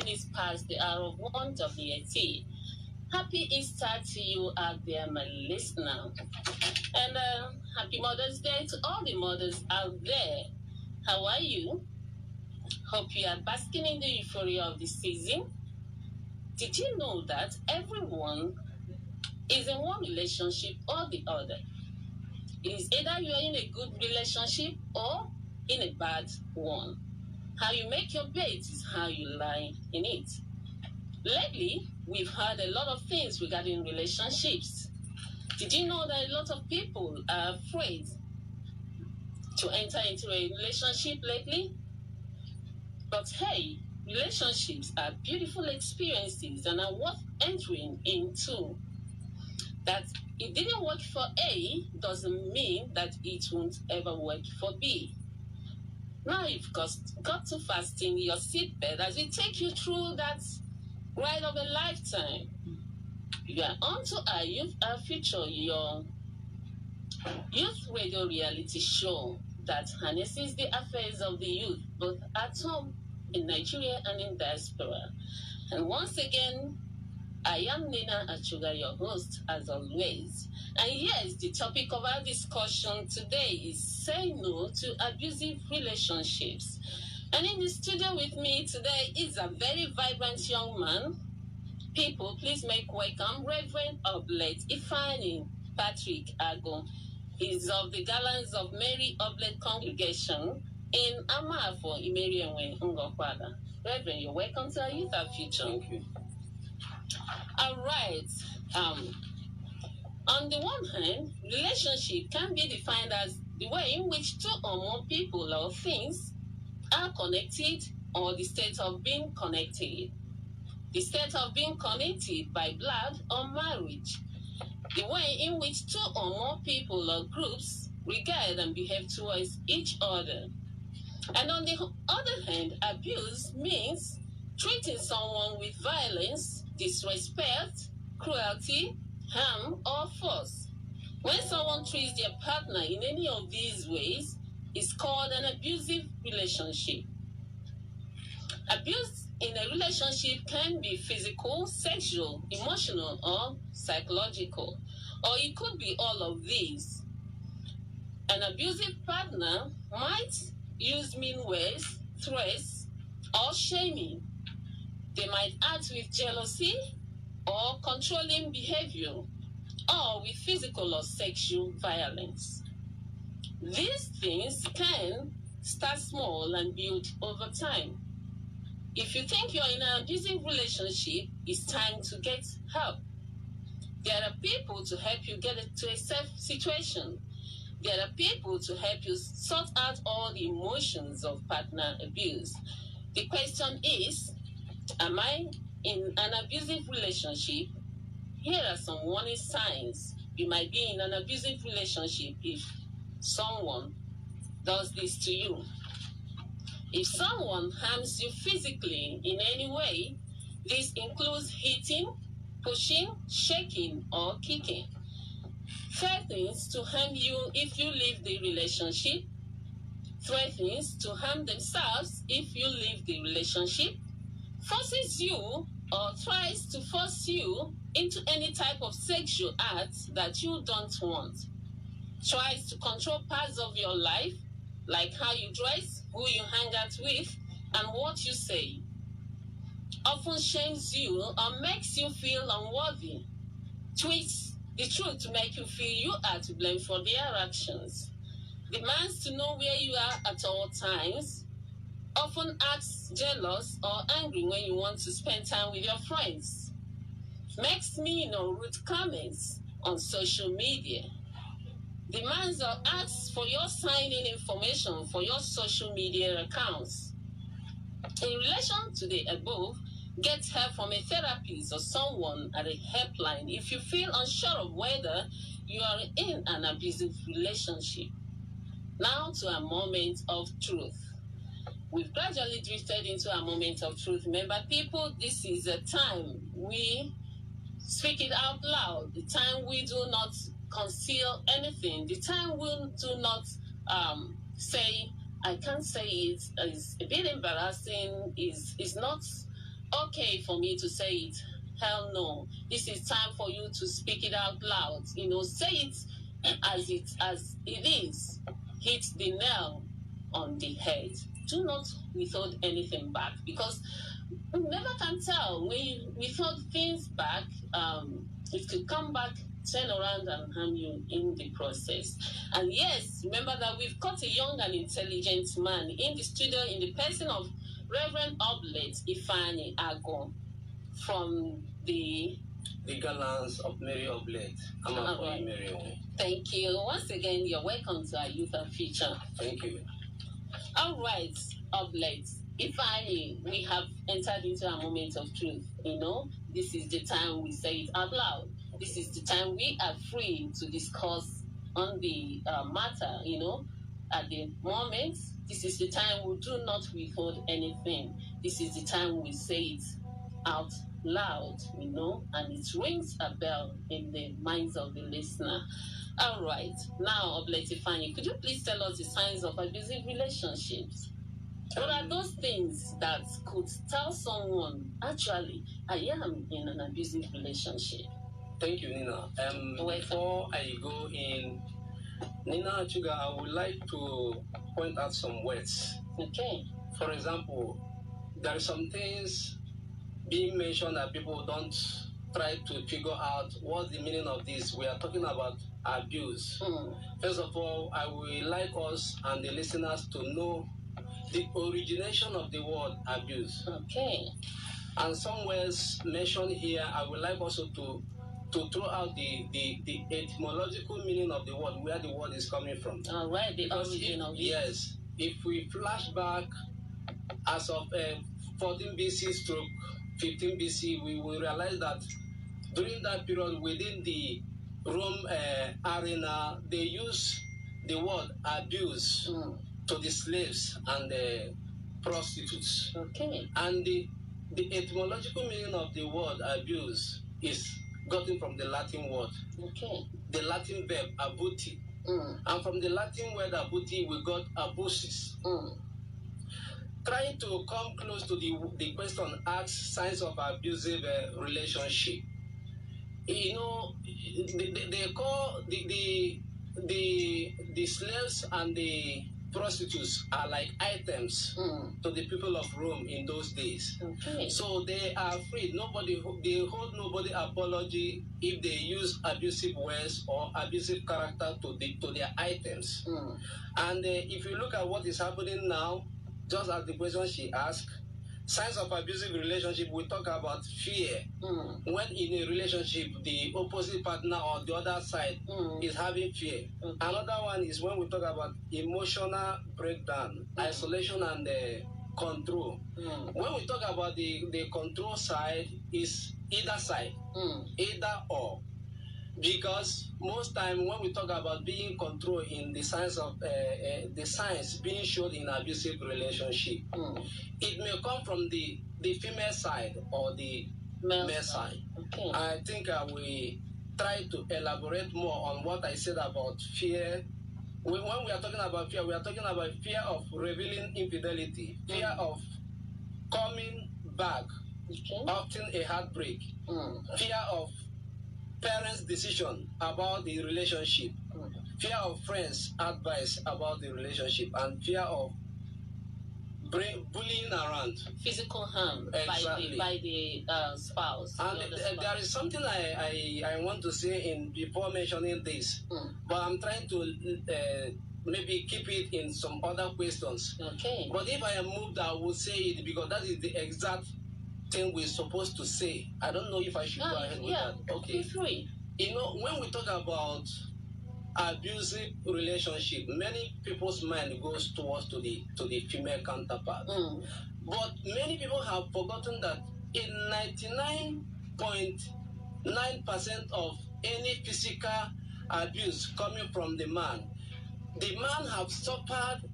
minutes past the hour of 1 WAT. Happy Easter to you out there, my listener. And happy Mother's Day to all the mothers out there. How are you? Hope you are basking in the euphoria of the season. Did you know that everyone is in one relationship or the other? It is either you are in a good relationship or in a bad one. How you make your bed is how you lie in it. Lately, we've heard a lot of things regarding relationships. Did you know that a lot of people are afraid to enter into a relationship lately? But hey, relationships are beautiful experiences and are worth entering into. That it didn't work for A doesn't mean that it won't ever work for B. Now you've got to fasten your seatbelt as we take you through that ride of a lifetime. You are on to Our Youth, Our Future, your youth radio reality show that harnesses the affairs of the youth, both at home, in Nigeria, and in diaspora. And once again, I am Nina ACHUGA, your host, as always. And yes, the topic of our discussion today is say no to abusive relationships. And in the studio with me today is a very vibrant young man. People, please make welcome Reverend Oblet IFEANYI Patrick Ago. He's of the Gallants of Mary Oblet Congregation in Amafo, Imerienwe, Ngokwala. Reverend, you're welcome to Our Youth, Our Future. Thank you. All right. On the one hand, relationship can be defined as the way in which two or more people or things are connected, or the state of being connected. The state of being connected by blood or marriage. The way in which two or more people or groups regard and behave towards each other. And on the other hand, abuse means treating someone with violence, disrespect, cruelty, harm, or force. When someone treats their partner in any of these ways, it's called an abusive relationship. Abuse in a relationship can be physical, sexual, emotional, or psychological, or it could be all of these. An abusive partner might use mean words, threats, or shaming. They might act with jealousy or controlling behavior, or with physical or sexual violence. These things can start small and build over time. If you think you're in an abusive relationship, it's time to get help. There are people to help you get to a safe situation. There are people to help you sort out all the emotions of partner abuse. The question is, am I in an abusive relationship? Here are some warning signs. You might be in an abusive relationship if someone does this to you. If someone harms you physically in any way, this includes hitting, pushing, shaking, or kicking. Threatens to harm you if you leave the relationship. Threatens to harm themselves if you leave the relationship. Forces you or tries to force you into any type of sexual act that you don't want. Tries to control parts of your life, like how you dress, who you hang out with, and what you say. Often shames you or makes you feel unworthy. Twists the truth to make you feel you are to blame for their actions. Demands to know where you are at all times. Often acts jealous or angry when you want to spend time with your friends. Makes mean or rude comments on social media. Demands or asks for your sign-in information for your social media accounts. In relation to the above, get help from a therapist or someone at a helpline if you feel unsure of whether you are in an abusive relationship. Now to a moment of truth. We've gradually drifted into a moment of truth. Remember, people, this is a time we speak it out loud, the time we do not conceal anything, the time we do not say, I can't say it, is a bit embarrassing, is not okay for me to say it. Hell no. This is time for you to speak it out loud. You know, say it as it is. Hit the nail on the head. Do not withhold anything back, because you never can tell. When you withhold things back, it could come back, turn around and harm you in the process. And yes, remember that we've got a young and intelligent man in the studio in the person of Reverend Oblet IFEANYI Ago from the Gallants of Mary Oblet. Mary. Thank you. Once again, you're welcome to our Youth and Future. Thank you. All right, Oblet IFEANYI, we have entered into a moment of truth. You know, this is the time we say it out loud. This is the time we are free to discuss on the matter, you know. At the moment, this is the time we do not withhold anything. This is the time we say it out loud, you know, and it rings a bell in the minds of the listener. All right, now, Oblet IFEANYI, could you please tell us the signs of abusive relationships? What are those things that could tell someone, actually, I am in an abusive relationship? Thank you, Nina. Before I go in, Nina ACHUGA, I would like to point out some words. Okay. For example, there are some things being mentioned that people don't try to figure out what's the meaning of this. We are talking about abuse. First of all, I would like us and the listeners to know the origination of the word abuse. Okay. And some words mentioned here, I would like also to throw out the etymological meaning of the word, where the word is coming from. All right, the origin of it. Yes. If we flash back as of 14 BC stroke 15 BC, we will realize that during that period within the Rome arena, they used the word abuse to the slaves and the prostitutes. Okay. And the etymological meaning of the word abuse is gotten from the Latin word. Okay. The Latin verb abuti. And from the Latin word abuti, we got abusis. Trying to come close to the question asked, signs of abusive relationship. You know, they call the slaves and the prostitutes are like items to the people of Rome in those days. Okay. So they are free. They hold nobody apology if they use abusive words or abusive character to their items. And if you look at what is happening now, just as the question she asked, signs of abusive relationship, we talk about fear. When in a relationship, the opposite partner or the other side is having fear. Another one is when we talk about emotional breakdown, isolation and control. When we talk about the control side, is either side, either or. Because most time when we talk about being controlled in the signs of the signs being shown in abusive relationship, it may come from the female side or the male side. Okay. I think we try to elaborate more on what I said about fear. When we are talking about fear, we are talking about fear of revealing infidelity, fear of coming back, often a heartbreak, fear of parents' decision about the relationship, fear of friends' advice about the relationship, and fear of bullying around. Physical harm by the spouse. And there is something I want to say before mentioning this, but I'm trying to maybe keep it in some other questions. Okay. But if I am moved, I will say it because that is the exact thing we're supposed to say. I don't know if I should go ahead with that. Okay. Feel free. You know, when we talk about abusive relationship, many people's mind goes towards to the female counterpart. But many people have forgotten that in 99.9% of any physical abuse coming from the man have suffered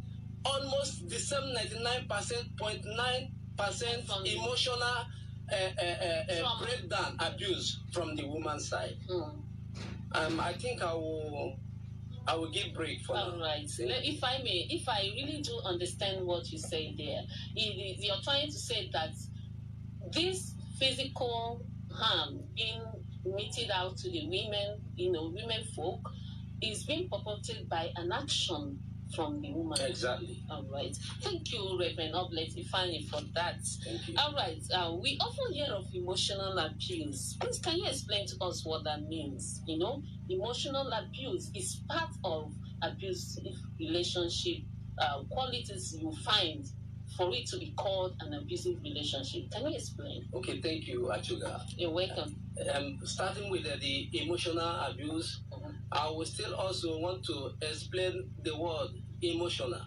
almost the same 99.9% emotional breakdown abuse from the woman's side. I think I will give break for now. All right. If I may, if I really do understand what you say there, you're trying to say that this physical harm being meted out to the women, women folk, is being purported by an action from the woman. Exactly. All right. Thank you, Reverend Oblet Ifeanyi, for that. Thank you. All right. We often hear of emotional abuse. Please, can you explain to us what that means? Emotional abuse is part of abusive relationship qualities you find for it to be called an abusive relationship. Can you explain? Okay, thank you, Achuga. You're welcome. Starting with the emotional abuse, I will still also want to explain the word emotional,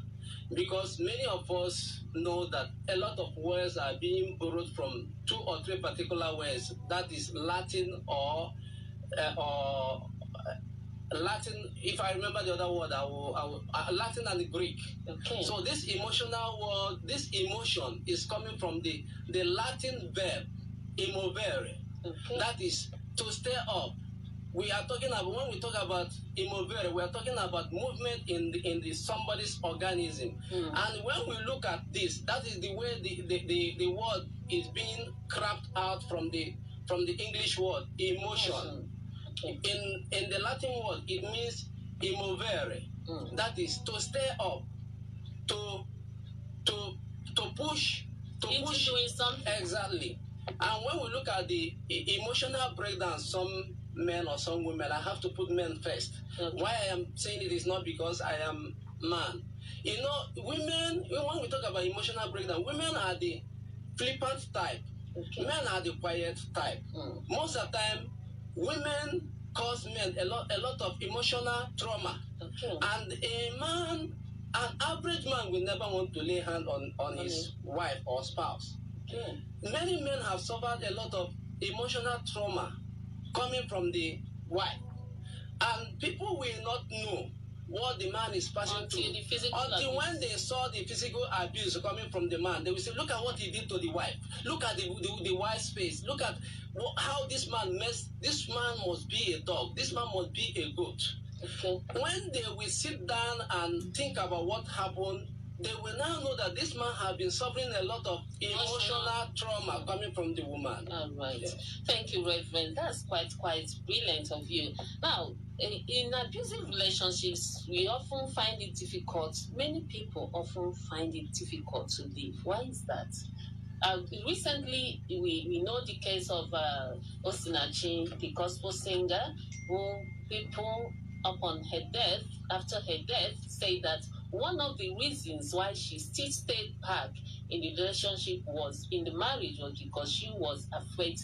because many of us know that a lot of words are being borrowed from 2 or 3 particular words, that is Latin or Latin. If I remember the other word, I will Latin and Greek. Okay. So this emotional word, this emotion is coming from the Latin verb emovere. Okay. That is to stir up. We are talking about, when we talk about emovere, we are talking about movement in the somebody's organism. And when we look at this, that is the way the word is being crapped out from the English word emotion. In the Latin word, it means emovere. That is to stir up, to push, into doing something. Exactly. And when we look at the emotional breakdown, some men or some women, I have to put men first. Okay. Why I am saying it is not because I am man. Women, when we talk about emotional breakdown, women are the flippant type. Okay. Men are the quiet type. Most of the time, women cause men a lot of emotional trauma. Okay. And an average man will never want to lay hand on his wife or spouse. Okay. Many men have suffered a lot of emotional trauma coming from the wife. And people will not know what the man is passing through until when they saw the physical abuse coming from the man. They will say, look at what he did to the wife. Look at the wife's face. Look at how this man this man must be a dog. This man must be a goat. Okay. When they will sit down and think about what happened, they will now know that this man has been suffering a lot of emotional trauma coming from the woman. All right. Yeah. Thank you, Reverend. That's quite brilliant of you. Now, in abusive relationships, we often find it difficult. Many people often find it difficult to live. Why is that? Recently, we know the case of Osinachi, the gospel singer, who people upon her death, after her death, say that one of the reasons why she still stayed back in the relationship in the marriage was because she was afraid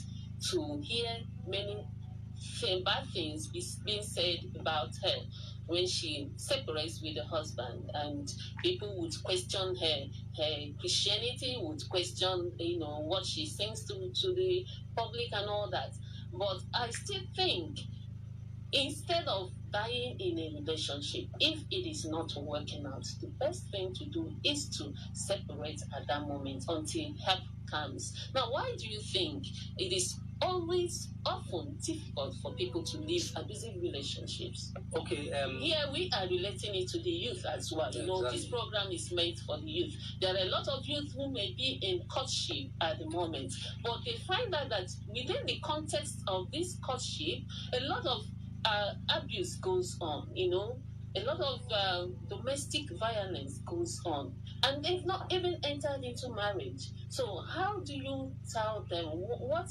to hear many bad things being said about her when she separates with the husband, and people would question her Christianity, would question what she sings to the public and all that. But I still think, instead of dying in a relationship, if it is not working out, the best thing to do is to separate at that moment until help comes. Now, why do you think it is always often difficult for people to live abusive relationships? Okay. Here we are relating it to the youth as well. Exactly. This program is made for the youth. There are a lot of youth who may be in courtship at the moment, but they find out that within the context of this courtship, a lot of abuse goes on, a lot of domestic violence goes on, and they've not even entered into marriage. So how do you tell them? What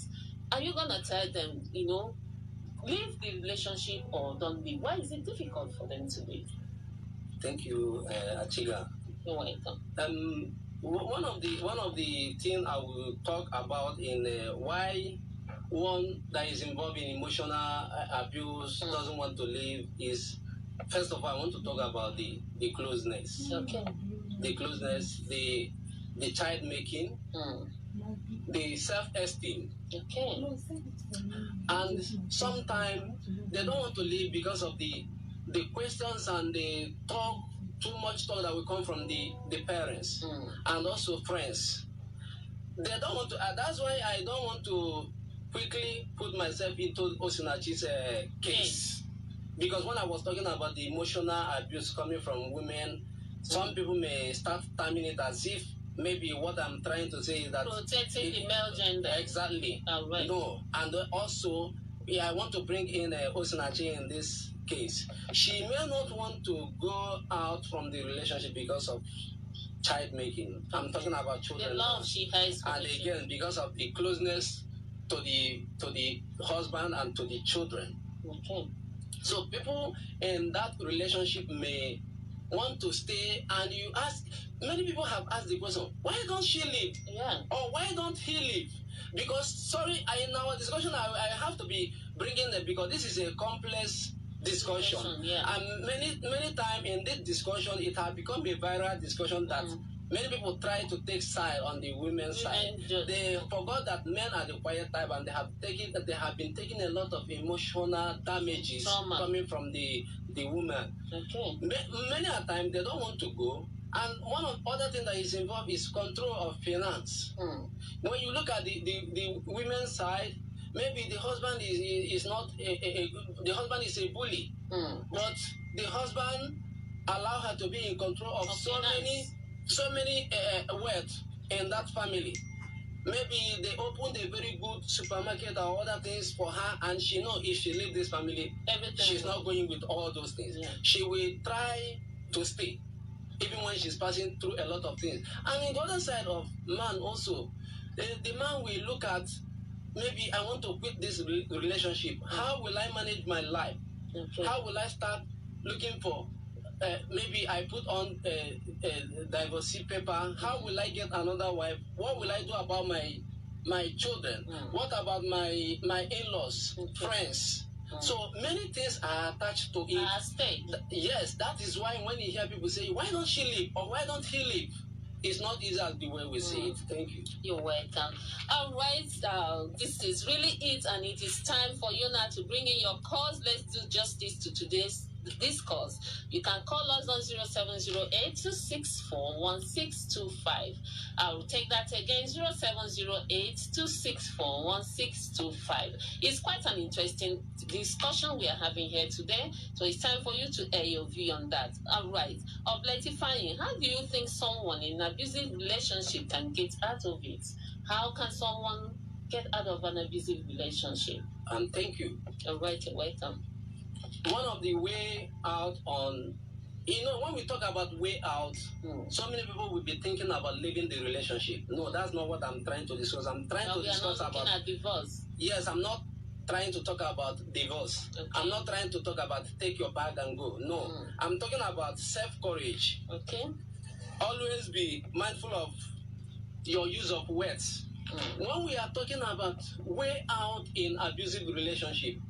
are you going to tell them, leave the relationship or don't leave? Why is it difficult for them to leave? Thank you, Achiga. You're welcome. One of the things I will talk about in why one that is involved in emotional abuse doesn't want to leave is, first of all, I want to talk about the closeness. Okay. The closeness, the child making, the self-esteem. Okay. And sometimes they don't want to leave because of the questions and the too much talk that will come from the parents and also friends. They don't want to. That's why I don't want to quickly put myself into Osinachi's case. Because when I was talking about the emotional abuse coming from women, some people may start timing it as if maybe what I'm trying to say is that protecting the male gender. Exactly. Right. No, and also, yeah, I want to bring in Osinachi in this case. She may not want to go out from the relationship because of child making. I'm talking about children. The love she has. And again, because of the closeness to the husband and to the children. Okay. So people in that relationship may want to stay, and you ask, many people have asked the question, why don't she leave? Yeah. Or why don't he leave? Because, sorry, in our discussion, I have to be bringing it because this is a complex discussion. Yeah. And many times in this discussion, it has become a viral discussion that many people try to take side on the women's side. They forgot that men are the quiet type, and they have been taking a lot of emotional damages coming from the woman. Okay. Many a time they don't want to go. And one of other things that is involved is control of finance. When you look at the women's side, maybe the husband is not the husband is a bully, but the husband allow her to be in control of so many wealth in that family. Maybe they opened a very good supermarket or other things for her, and she know if she leave this family, she's not going with all those things. Yeah. She will try to stay, even when she's passing through a lot of things. And in the other side of man also, the man will look at, maybe I want to quit this relationship. How will I manage my life? Okay. How will I start looking for, maybe I put on a divorce paper. How will I get another wife? What will I do about my children? What about my in-laws, friends? So many things are attached to it. Yes, that is why when you hear people say, why don't she leave or why don't he leave? It's not easy as the way we say it. Thank you. You're welcome. All right, this is really it, and it is time for you now to bring in your calls. Let's do justice to today's discourse. You can call us on 0708-264-1625. I will take that again, 0708-264-1625. It's quite an interesting discussion we are having here today, so it's time for you to air your view on that. All right. IFEANYI, how do you think someone in an abusive relationship can get out of it? How can someone get out of an abusive relationship? Thank you. All right, you're welcome. One of the way out on, when we talk about way out, so many people will be thinking about leaving the relationship. No, that's not what I'm trying to discuss. I'm trying to discuss about divorce. Yes, I'm not trying to talk about divorce. Okay. I'm not trying to talk about take your bag and go. No, I'm talking about self-courage. Okay. Always be mindful of your use of words. When we are talking about way out in abusive relationship,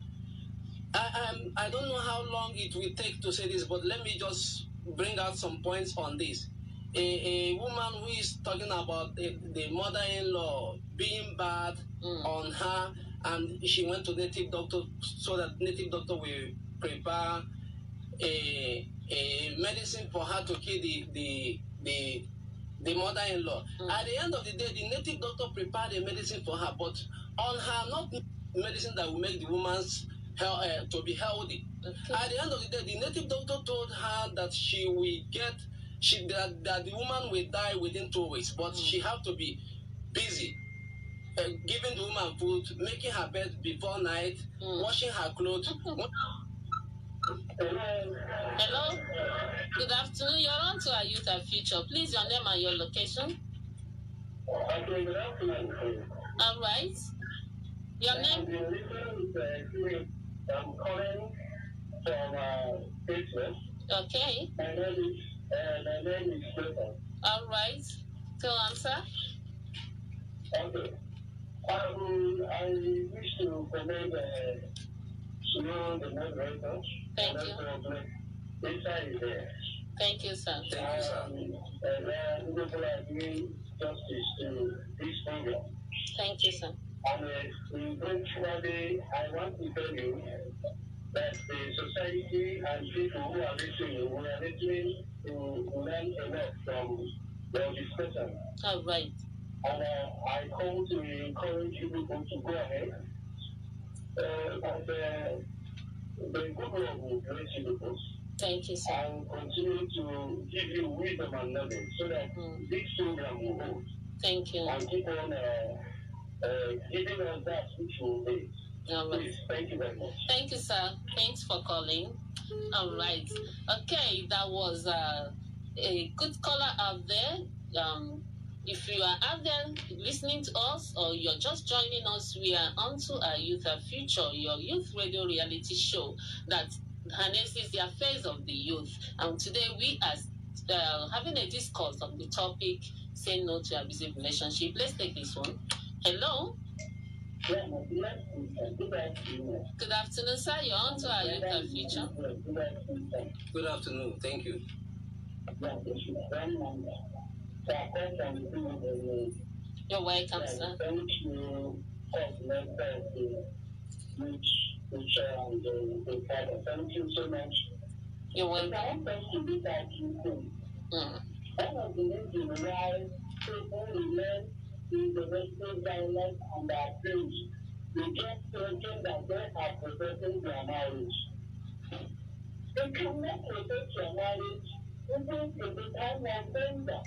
I don't know how long it will take to say this, but let me just bring out some points on this. A woman who is talking about the mother-in-law being bad on her, and she went to native doctor so that native doctor will prepare a medicine for her to kill the mother-in-law. At the end of the day, the native doctor prepared a medicine for her, but on her, not medicine that will make the woman's to be healthy. Okay. At the end of the day, the native doctor told her that she will that the woman will die within 2 weeks, but she have to be busy giving the woman food, making her bed before night, washing her clothes. Hello. Good afternoon. You're on to our Youth and Future. Please, your name and your location. Okay, good afternoon. All right. Your name? I'm calling from Facebook. Okay. My name is Stephen. All right. So answer. Okay. I wish to commend the moderator. Thank you. Thank you, sir. Thank you, sir. And people are doing justice to this program. Thank you, sir. And eventually, I want to tell you that the society and people who are listening, we are listening to learn a lot from your discussion. All right. And I call to encourage you people to go ahead. And the good Lord will bless you people. Thank you, sir. And continue to give you wisdom and knowledge so that this program will hold. Thank you. And keep on giving us that which will be. Please, thank you very much. Thank you, sir. Thanks for calling. All right. Okay, that was a good caller out there. If you are out there listening to us or you're just joining us, we are on to our Youth and Future, your youth radio reality show that harnesses the affairs of the youth. And today we are having a discourse on the topic, say no to abusive relationship. Let's take this one. Hello. Good afternoon, sir. You're on to our Youth and Future. Good afternoon. Thank you. You're welcome, sir. Thank you Thank you so much. You're welcome. One of the reasons why people remain in domestic violence and abuse, they get thinking that they are protecting their marriage. You cannot protect your marriage even in the time of danger.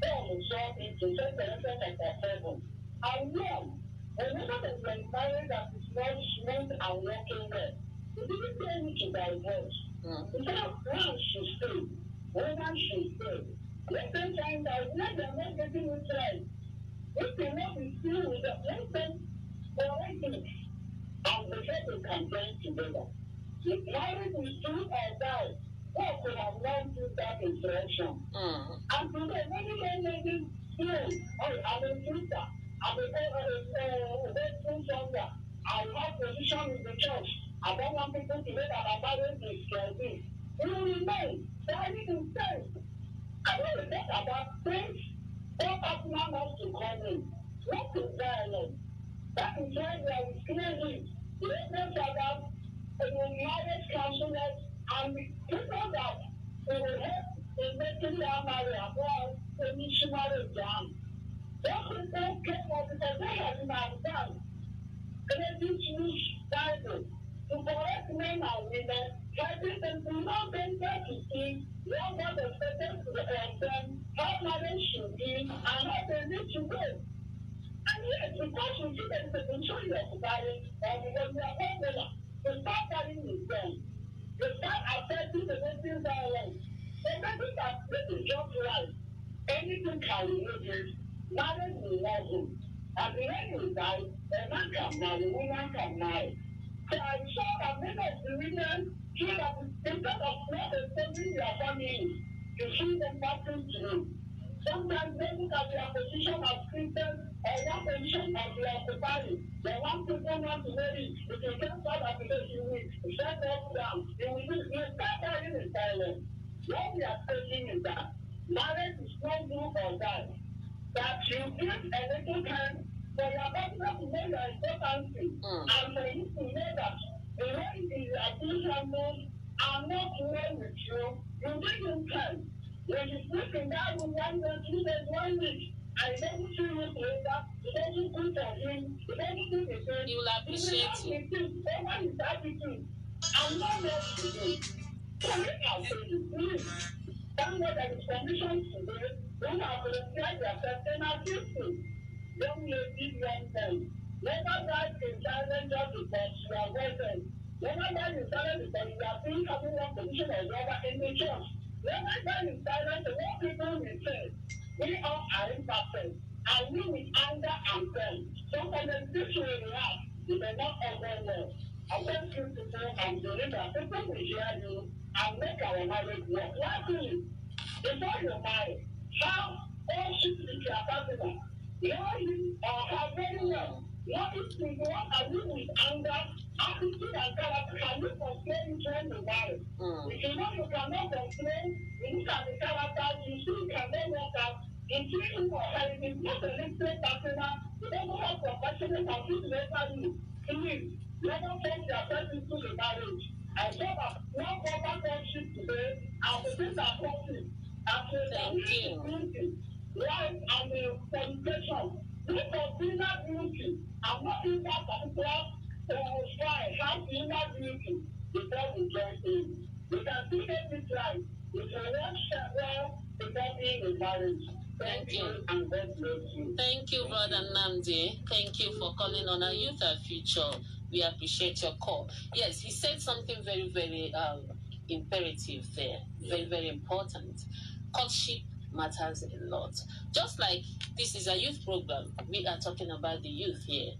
Paul saw it in 2 Corinthians chapter 7. And one, whenever there's a marriage that is not smooth and working well, he didn't tell you to divorce. He said, one should stay, woman should stay. Let them find out when they're not getting it right. If they not be still with them, let them correct it. And before they can join together. If marriage is true or die, God could have learned through that instruction. And today, many ladies feel, oh, I'm a sister, I'm a waiting stronger, I have position in the church, I don't want people to know that my marriage is this. You will remain, dying in faith. I want to talk about things that partner wants to come in, not to violence. That is why we are clearly, let us about marriage counselors and people that will help in making their marriage about a missionary exam. Those people came up because they have been advanced. They use Bible to correct men and women, helping them to know them to see what God expected to them, how marriage should be, and how they need to go. And yes, because we see that the majority of marriage, and because we are popular, to start carrying with them, to start affecting the domestic violence. They think that this is just life. Anything can remove it. Marriage will not go. At the end of the day, a man can marry, a woman can marry. So I'm sure that many of the women feel that instead of not extending their family, to see them passing through. Sometimes they look at their position as Christians or one position as they are occupying. They want people not to marry. If you get that application, you shut them down. You start dying in silence. What we are saying is that marriage is not do or die. That you give a little time for your partner to know your importance and for you to know that the way the abuse handles are not well with you. You give him time. When you sleep in that room 1 day, 2 days, 1 week, and it doesn't see you later, it doesn't good for him, it doesn't do the same. He will appreciate you. Someone is attitude. I'm not there to do. So let us say you, please. Thank God that is commissioned today. Don't have to respect yourself and assist you. Don't let it young men. Never die in silence just because you are present. Never die in silence because you are being having one position or the other in the church. Never die in silence to what people will say. We all are imperfect. And we with anger and pain. Sometimes this will react. You may not ever well. I thank you today and believe that people will hear you and make our marriage work. Lastly, before you marry, how all should be your partner. Know him or her very well. What is the one that you with anger, attitude, and character? Can you complain during the marriage? If you know you cannot complain, you look at the character, you see you cannot work out. If you him or her is not a listening partner, you don't have compassionate and people never you. Please, never force yourself into the marriage. I saw that one proper friendship today, and the things are possible. After the beauty, life and the communication, look for inner beauty. I'm not in that particular try, have inner beauty before we join in. Because can still get this right. If you work well, without being in marriage. Thank you, and God bless you. Thank you, Brother Namdi. Thank you for calling on Our Youth Our Future. We appreciate your call. Yes, he said something very, very imperative there. Very, very important. Courtship matters a lot. Just like this is a youth program, we are talking about the youth here.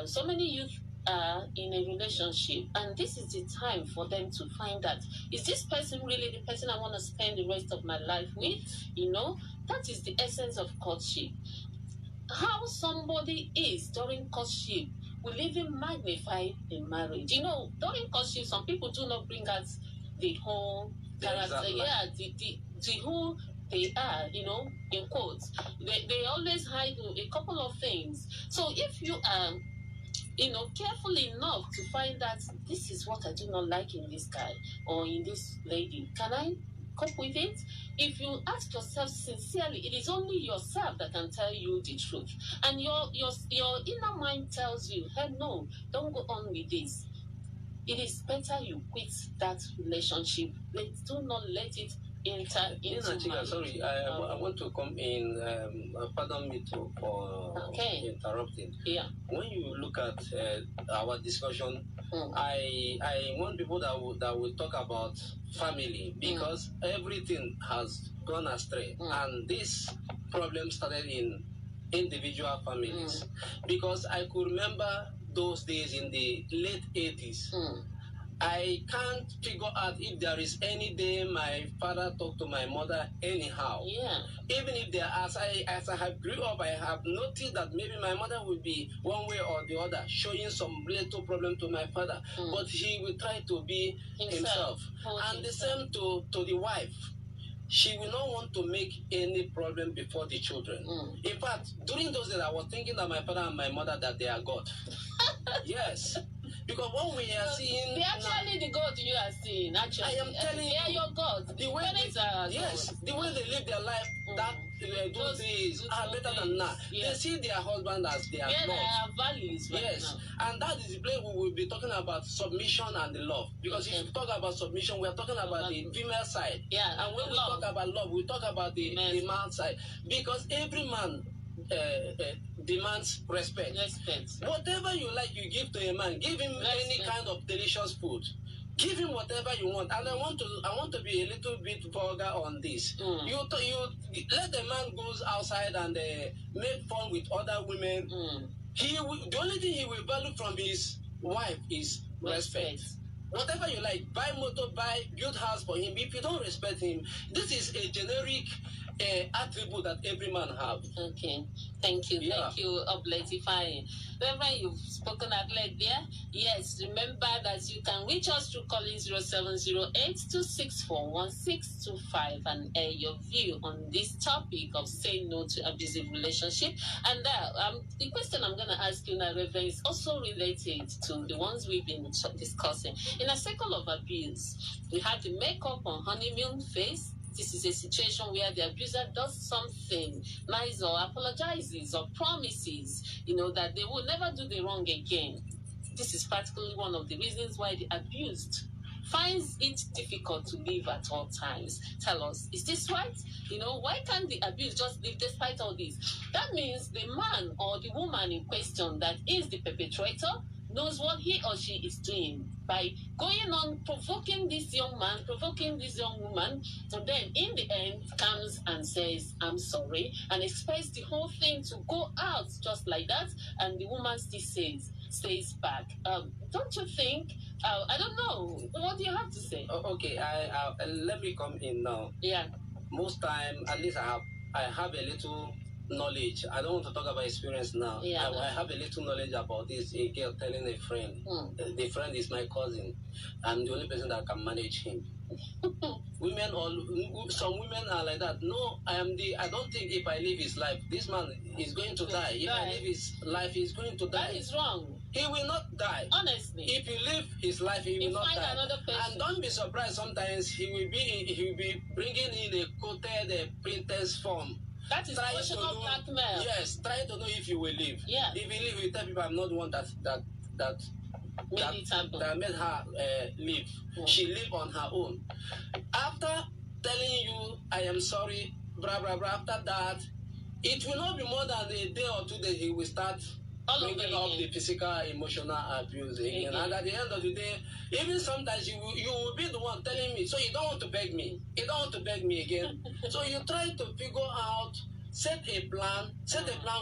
So many youth are in a relationship, and this is the time for them to find out, is this person really the person I want to spend the rest of my life with? You know, that is the essence of courtship. How somebody is during courtship will even magnify in marriage. You know, during courtship, some people do not bring out the whole character, the who they are, you know, in quotes. They always hide a couple of things. So if you are, you know, careful enough to find that this is what I do not like in this guy or in this lady, can I cope with it? If you ask yourself sincerely, it is only yourself that can tell you the truth, and your inner mind tells you, hey, no, don't go on with this. It is better you quit that relationship. Do not let it enter into ACHUGA, sorry, I want to come in. Pardon me for interrupting. Yeah. When you look at our discussion, I want people that will talk about family, because everything has gone astray, and this problem started in individual families. Because I could remember those days in the late 80s. I can't figure out if there is any day my father talked to my mother anyhow. Yeah. Even if there, as I have grew up, I have noticed that maybe my mother will be one way or the other showing some little problem to my father, but he will try to be himself. And the same to the wife. She will not want to make any problem before the children. In fact, during those days, I was thinking that my father and my mother, that they are God. Yes. Because what we are seeing... They actually the God you are seeing, actually. I am telling you. They are your God. The way the way they live their life, that those days are better than now. They see their husband as their God. They have values right now. And that is the place we will be talking about submission and the love. Because if we talk about submission, we are talking about the female side. Yeah. And when we talk about love, we talk about the man side. Because every man demands respect. Whatever you like, you give to a man. Give him any kind of delicious food. Give him whatever you want. And I want to be a little bit vulgar on this. You let the man goes outside and make fun with other women. The only thing he will value from his wife is respect. Whatever you like, buy motor, build house for him. If you don't respect him, this is a generic attribute that every man have. Okay, thank you, thank you, Obletifying. Reverend, you've spoken at length there. Yes, remember that you can reach us through calling 0708-264-1625 and air your view on this topic of saying no to abusive relationship. And the question I'm going to ask you now, Reverend, is also related to the ones we've been discussing. In a cycle of abuse, we have the makeup on honeymoon phase. This is a situation where the abuser does something nice or apologizes or promises, you know, that they will never do the wrong again. This is particularly one of the reasons why the abused finds it difficult to live at all times. Tell us, is this right? You know, why can't the abused just live despite all this? That means the man or the woman in question that is the perpetrator knows what he or she is doing by going on provoking this young man, provoking this young woman, and then in the end comes and says, I'm sorry, and expects the whole thing to go out just like that, and the woman still stays back. Don't you think? I don't know. What do you have to say? Okay, let me come in now. Yeah. Most time, at least I have a little knowledge. I don't want to talk about experience now. Yeah, I have a little knowledge about this. A girl telling a friend, the friend is my cousin. I'm the only person that can manage him. Some women are like that. No, I don't think if I live his life, this man is going to die. If I live his life, he's going to die. That is wrong. He will not die. Honestly. If you live his life, he will not die. And don't be surprised. Sometimes he will be bringing in a coated printer's form. That is emotional blackmail. Yes, trying to know if you will live. Yeah. If you live, you tell people I'm not the one that that made her leave. She lived on her own. After telling you, I am sorry, blah, blah, blah, after that, it will not be more than a day or 2 days he will start bringing up the physical, emotional abuse again. And at the end of the day, even sometimes you will be the one telling me, so you don't want to beg me. You don't want to beg me again. So you try to figure out, set a plan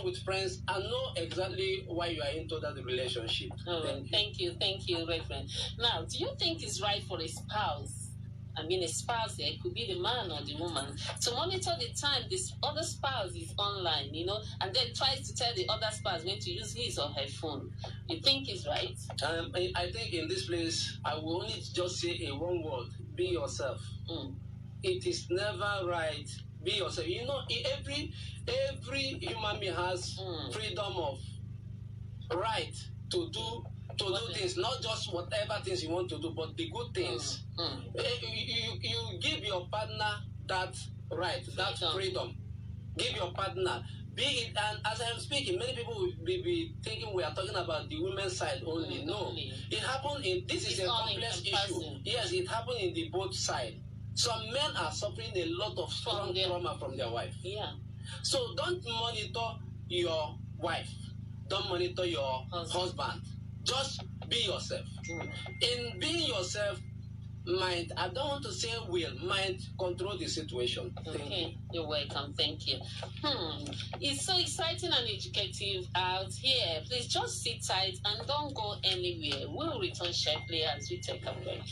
with friends and know exactly why you are into that relationship. Thank you, Reverend. Now, do you think it's right for a spouse? I mean, a spouse there could be the man or the woman to monitor the time this other spouse is online, and then tries to tell the other spouse when to use his or her phone. You think it's right? I think in this place, I will only just say a one word: be yourself. It is never right. Be yourself. Every human being has freedom of right to do things, not just whatever things you want to do, but the good things. You give your partner that right, that freedom. Give your partner. Be it, and as I'm speaking, many people will be thinking we are talking about the women's side only. No, it happened in. This is a complex issue. Yes, it happened in the both side. Some men are suffering a lot of strong trauma from their wife. Yeah. So don't monitor your wife. Don't monitor your husband. Just be yourself. In being yourself, mind, I don't want to say will, mind control the situation. Okay, you're welcome. Thank you. It's so exciting and educative out here. Please just sit tight and don't go anywhere. We'll return shortly as we take a break.